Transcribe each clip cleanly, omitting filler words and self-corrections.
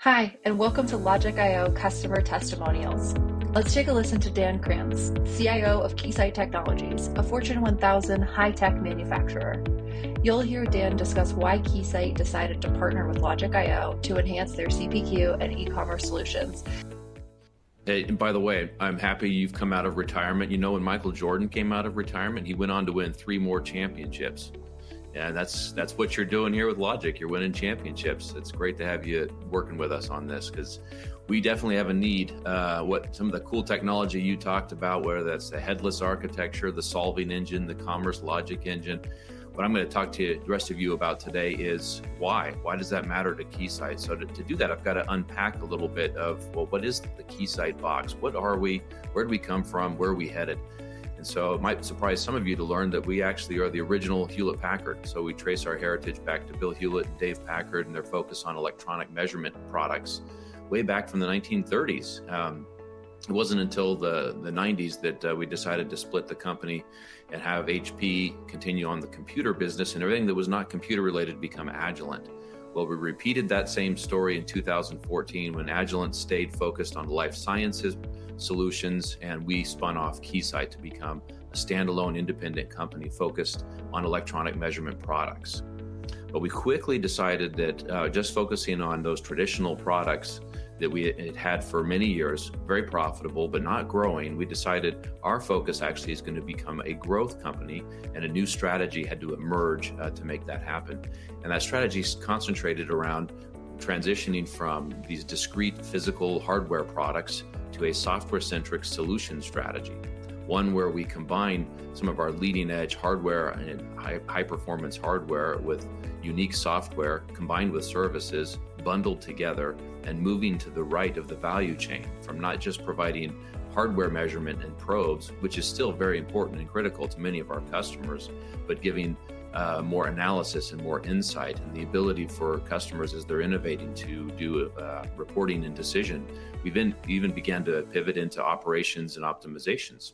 Hi, and welcome to Logic.io Customer Testimonials. Let's take a listen to Dan Krantz, CIO of Keysight Technologies, a Fortune 1000 high-tech manufacturer. You'll hear Dan discuss why Keysight decided to partner with Logic.io to enhance their CPQ and e-commerce solutions. Hey, and by the way, I'm happy you've come out of retirement. You know, when Michael Jordan came out of retirement, he went on to win 3 more championships. And that's what you're doing here with Logic. You're winning championships. It's great to have you working with us on this because we definitely have a need. What some of the cool technology you talked about, whether that's the headless architecture, the solving engine, the commerce logic engine. What I'm going to talk to the rest of you about today is why. Why does that matter to Keysight? So to do that, I've got to unpack a little bit of, well, what is the Keysight box? What are we? Where do we come from? Where are we headed? And so it might surprise some of you to learn that we actually are the original Hewlett-Packard. So we trace our heritage back to Bill Hewlett and Dave Packard and their focus on electronic measurement products way back from the 1930s. It wasn't until the 90s that we decided to split the company and have HP continue on the computer business and everything that was not computer related become Agilent. Well, we repeated that same story in 2014 when Agilent stayed focused on life sciences solutions, and we spun off Keysight to become a standalone independent company focused on electronic measurement products. But we quickly decided that just focusing on those traditional products that we had for many years, very profitable, but not growing, we decided our focus actually is going to become a growth company, and a new strategy had to emerge to make that happen. And that strategy is concentrated around transitioning from these discrete physical hardware products to a software-centric solution strategy, one where we combine some of our leading-edge hardware and high-performance hardware with unique software combined with services bundled together and moving to the right of the value chain from not just providing hardware measurement and probes, which is still very important and critical to many of our customers, but giving more analysis and more insight and the ability for customers as they're innovating to do reporting and decision. We've even began to pivot into operations and optimizations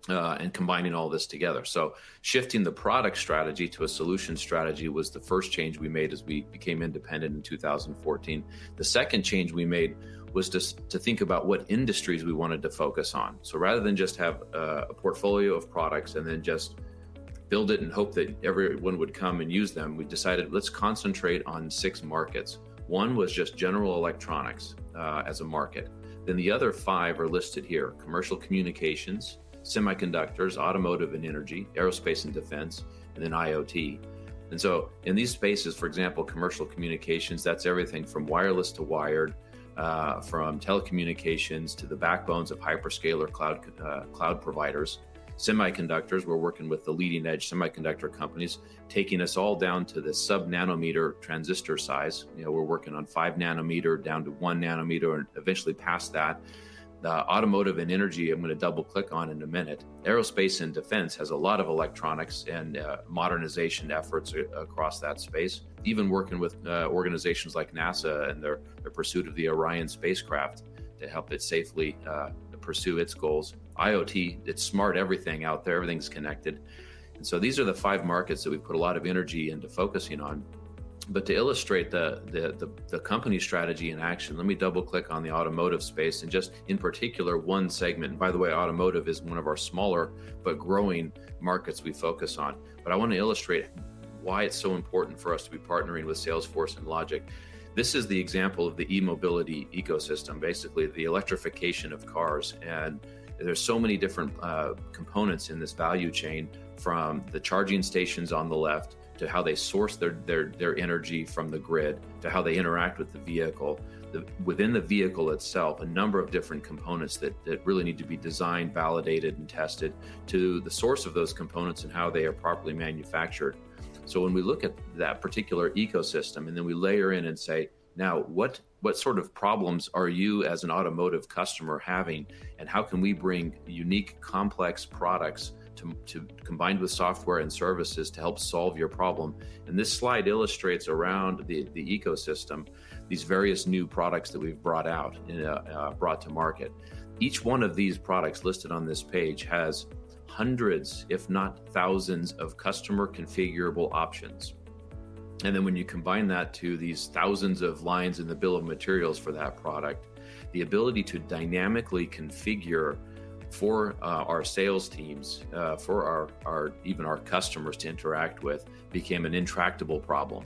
and combining all this together. So shifting the product strategy to a solution strategy was the first change we made as we became independent in 2014. The second change we made was to think about what industries we wanted to focus on. So rather than just have a portfolio of products and then just build it and hope that everyone would come and use them, we decided let's concentrate on 6 markets. One was just general electronics as a market. Then the other 5 are listed here: commercial communications, semiconductors, automotive and energy, aerospace and defense, and then IoT. And so in these spaces, for example, commercial communications, that's everything from wireless to wired, from telecommunications to the backbones of hyperscaler cloud providers. Semiconductors, we're working with the leading edge semiconductor companies, taking us all down to the sub-nanometer transistor size. You know, we're working on 5 nanometer down to 1 nanometer and eventually past that. The automotive and energy, I'm going to double click on in a minute. Aerospace and defense has a lot of electronics and modernization efforts across that space, even working with organizations like NASA and their pursuit of the Orion spacecraft to help it safely pursue its goals. IoT, it's smart everything out there, everything's connected. And so these are the 5 markets that we put a lot of energy into focusing on. But to illustrate the company strategy in action, let me double click on the automotive space and just in particular one segment. And by the way, automotive is one of our smaller but growing markets we focus on. But I want to illustrate why it's so important for us to be partnering with Salesforce and Logic. This is the example of the e-mobility ecosystem, basically the electrification of cars. And there's so many different components in this value chain, from the charging stations on the left to how they source their energy from the grid, to how they interact with the vehicle. Within the vehicle itself, a number of different components that really need to be designed, validated, and tested, to the source of those components and how they are properly manufactured. So when we look at that particular ecosystem and then we layer in and say, now what sort of problems are you as an automotive customer having, and how can we bring unique, complex products to combined with software and services to help solve your problem? And this slide illustrates around the ecosystem these various new products that we've brought to market. Each one of these products listed on this page has hundreds, if not thousands, of customer configurable options. And then when you combine that to these thousands of lines in the bill of materials for that product, the ability to dynamically configure for our sales teams, for even our customers to interact with, became an intractable problem.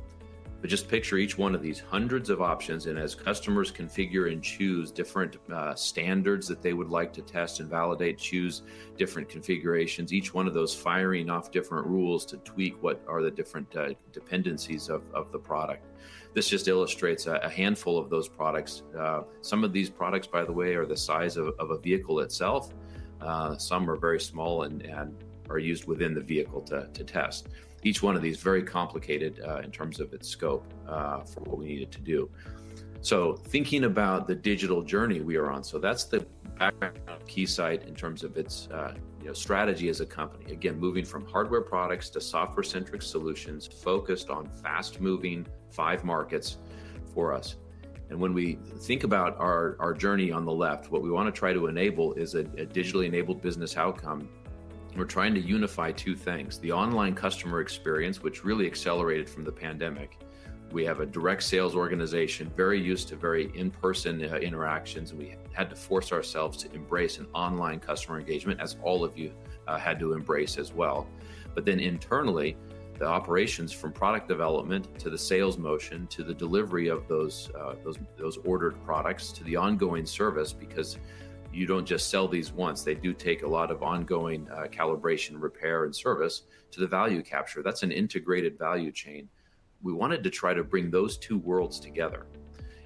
But just picture each one of these hundreds of options, and as customers configure and choose different standards that they would like to test and validate, choose different configurations, each one of those firing off different rules to tweak what are the different dependencies of the product. This just illustrates a handful of those products. Some of these products, by the way, are the size of a vehicle itself. Some are very small and are used within the vehicle to test. Each one of these very complicated in terms of its scope for what we needed to do. So thinking about the digital journey we are on, so that's the background of Keysight in terms of its strategy as a company. Again, moving from hardware products to software-centric solutions focused on fast-moving 5 markets for us. And when we think about our journey on the left, what we want to try to enable is a digitally enabled business outcome. We're trying to unify 2 things: the online customer experience, which really accelerated from the pandemic. We have a direct sales organization, very used to very in-person interactions, and we had to force ourselves to embrace an online customer engagement, as all of you had to embrace as well. But then internally, the operations from product development to the sales motion to the delivery of those ordered products to the ongoing service, because you don't just sell these once. They do take a lot of ongoing calibration, repair, and service to the value capture. That's an integrated value chain. We wanted to try to bring those 2 worlds together.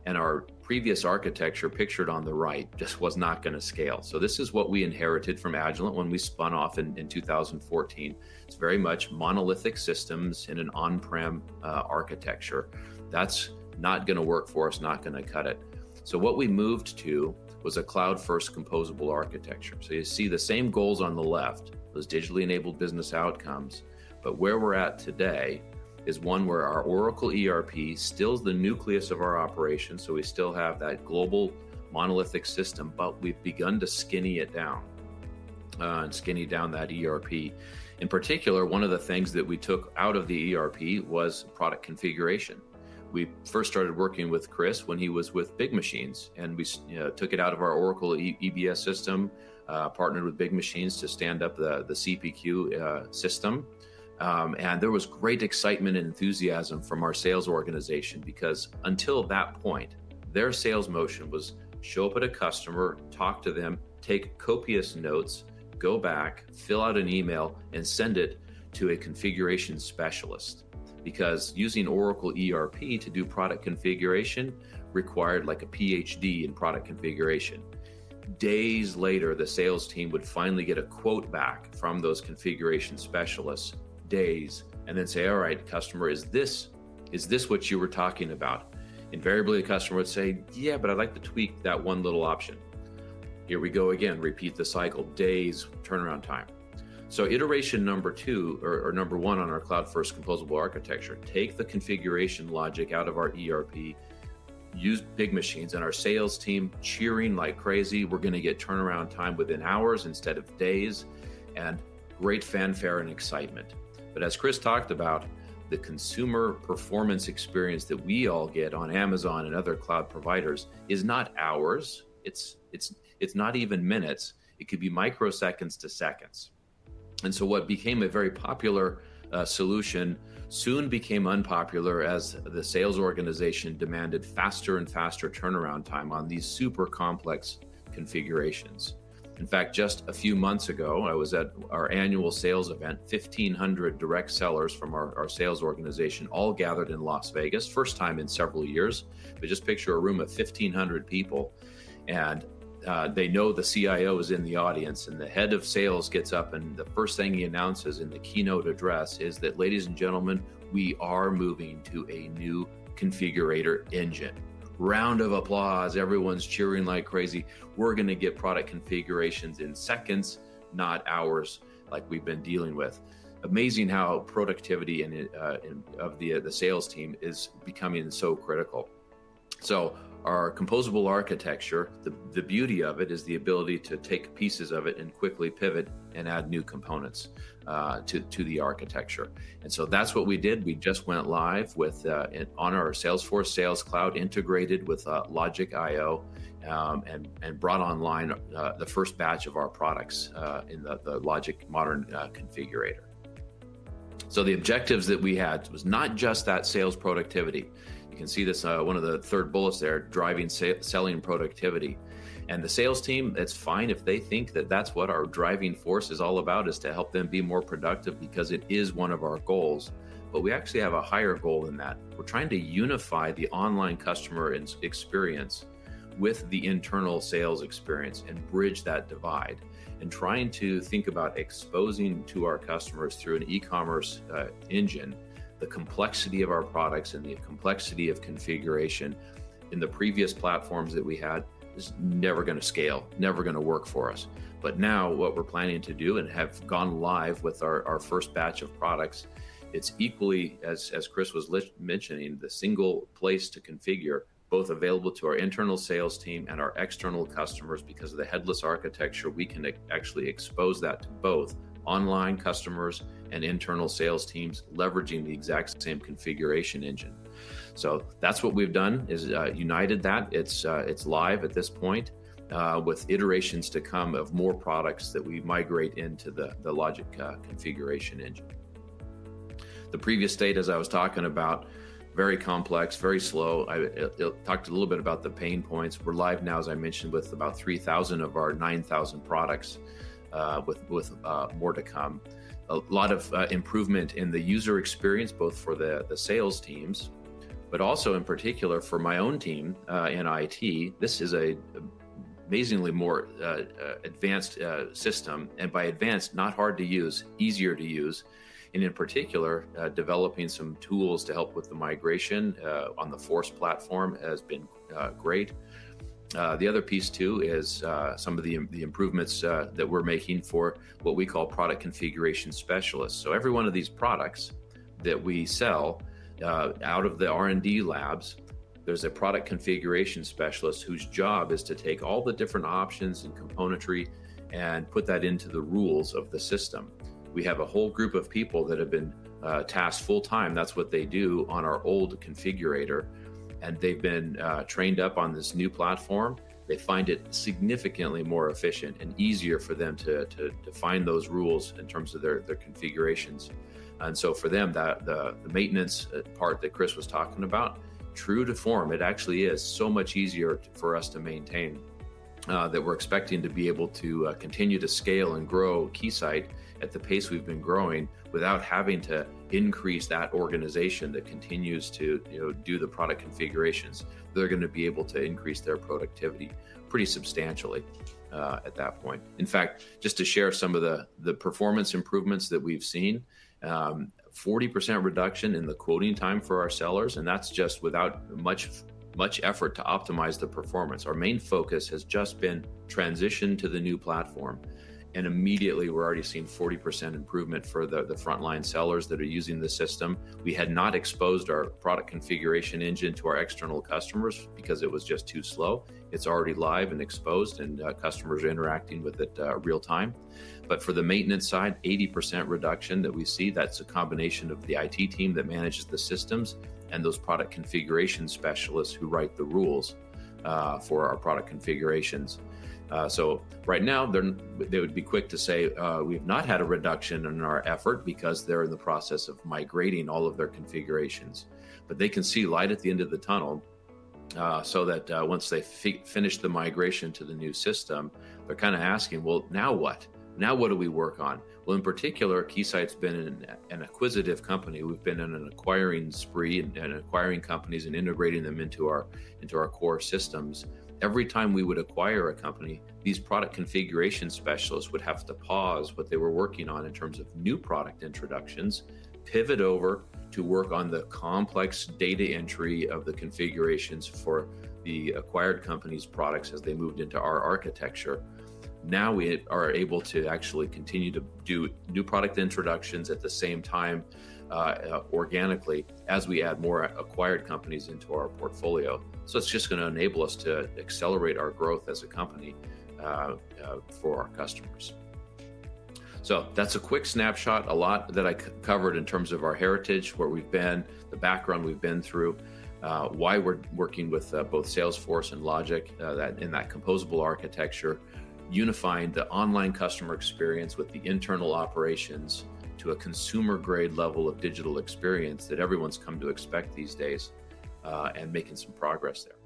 And our previous architecture pictured on the right just was not going to scale. So this is what we inherited from Agilent when we spun off in 2014. It's very much monolithic systems in an on-prem architecture. That's not going to work for us, not going to cut it. So what we moved to was a cloud-first composable architecture. So you see the same goals on the left, those digitally enabled business outcomes, but where we're at today is one where our Oracle ERP still is the nucleus of our operation. So we still have that global monolithic system, but we've begun to skinny it down and skinny down that ERP. In particular, one of the things that we took out of the ERP was product configuration. We first started working with Chris when he was with Big Machines, and we took it out of our Oracle EBS system, partnered with Big Machines to stand up the CPQ system. And there was great excitement and enthusiasm from our sales organization, because until that point, their sales motion was show up at a customer, talk to them, take copious notes, go back, fill out an email, and send it to a configuration specialist. Because using Oracle ERP to do product configuration required like a PhD in product configuration. Days later, the sales team would finally get a quote back from those configuration specialists, days, and then say, all right, customer, is this what you were talking about? Invariably, the customer would say, yeah, but I'd like to tweak that one little option. Here we go again, repeat the cycle, days, turnaround time. So iteration number 2 or number 1 on our cloud-first composable architecture, take the configuration logic out of our ERP, use Big Machines, and our sales team cheering like crazy. We're going to get turnaround time within hours instead of days, and great fanfare and excitement. But as Chris talked about, the consumer performance experience that we all get on Amazon and other cloud providers is not hours. It's not even minutes. It could be microseconds to seconds. And so what became a very popular solution soon became unpopular as the sales organization demanded faster and faster turnaround time on these super complex configurations. In fact, just a few months ago, I was at our annual sales event, 1,500 direct sellers from our sales organization, all gathered in Las Vegas, first time in several years. But just picture a room of 1,500 people, and they know the CIO is in the audience, and the head of sales gets up, and the first thing he announces in the keynote address is that, ladies and gentlemen, we are moving to a new configurator engine. Round of applause, everyone's cheering like crazy. We're going to get product configurations in seconds, not hours, like we've been dealing with. Amazing how productivity of the sales team is becoming so critical. So our composable architecture, the beauty of it is the ability to take pieces of it and quickly pivot and add new components to the architecture. And so that's what we did. We just went live with on our Salesforce Sales Cloud, integrated with Logic.io, and brought online the first batch of our products in the Logic Modern Configurator. So the objectives that we had was not just that sales productivity. You can see this, one of the third bullets there, driving selling productivity. And the sales team, it's fine if they think that that's what our driving force is all about, is to help them be more productive, because it is one of our goals. But we actually have a higher goal than that. We're trying to unify the online customer experience with the internal sales experience and bridge that divide, and trying to think about exposing to our customers through an e-commerce engine the complexity of our products and the complexity of configuration. In the previous platforms that we had, is never going to scale, never going to work for us. But now what we're planning to do, and have gone live with our first batch of products, it's equally, as Chris was mentioning, the single place to configure, both available to our internal sales team and our external customers. Because of the headless architecture, we can actually expose that to both online customers and internal sales teams, leveraging the exact same configuration engine. So that's what we've done, is united that. It's live at this point, with iterations to come of more products that we migrate into the Logic configuration engine. The previous state, as I was talking about, very complex, very slow. I talked a little bit about the pain points. We're live now, as I mentioned, with about 3,000 of our 9,000 products, with more to come. A lot of improvement in the user experience, both for the sales teams, but also in particular for my own team in IT. This is a amazingly more advanced system, and by advanced, not hard to use, easier to use. And in particular, developing some tools to help with the migration on the Force platform has been great. The other piece too is some of the improvements that we're making for what we call product configuration specialists. So every one of these products that we sell out of the R&D labs, there's a product configuration specialist whose job is to take all the different options and componentry and put that into the rules of the system. We have a whole group of people that have been tasked full time. That's what they do on our old configurator. And they've been trained up on this new platform. They find it significantly more efficient and easier for them to define those rules in terms of their configurations. And so for them, the maintenance part that Chris was talking about, true to form, it actually is so much easier for us to maintain, that we're expecting to be able to continue to scale and grow Keysight at the pace we've been growing without having to increase that organization that continues to do the product configurations. They're going to be able to increase their productivity pretty substantially at that point. In fact, just to share some of the performance improvements that we've seen, 40% reduction in the quoting time for our sellers, and that's just without much effort to optimize the performance. Our main focus has just been transition to the new platform. And immediately we're already seeing 40% improvement for the frontline sellers that are using the system. We had not exposed our product configuration engine to our external customers because it was just too slow. It's already live and exposed, and customers are interacting with it real time. But for the maintenance side, 80% reduction that we see, that's a combination of the IT team that manages the systems and those product configuration specialists who write the rules for our product configurations. So right now, they would be quick to say we've not had a reduction in our effort because they're in the process of migrating all of their configurations. But they can see light at the end of the tunnel, so that once they finish the migration to the new system, they're kind of asking, well, now what? Now what do we work on? Well, in particular, Keysight's been an acquisitive company. We've been in an acquiring spree and acquiring companies and integrating them into our core systems. Every time we would acquire a company, these product configuration specialists would have to pause what they were working on in terms of new product introductions, pivot over to work on the complex data entry of the configurations for the acquired company's products as they moved into our architecture. Now we are able to actually continue to do new product introductions at the same time, organically, as we add more acquired companies into our portfolio. So it's just going to enable us to accelerate our growth as a company for our customers. So that's a quick snapshot, a lot that I covered in terms of our heritage, where we've been, the background we've been through, why we're working with both Salesforce and Logic that in that composable architecture, unifying the online customer experience with the internal operations to a consumer grade level of digital experience that everyone's come to expect these days, and making some progress there.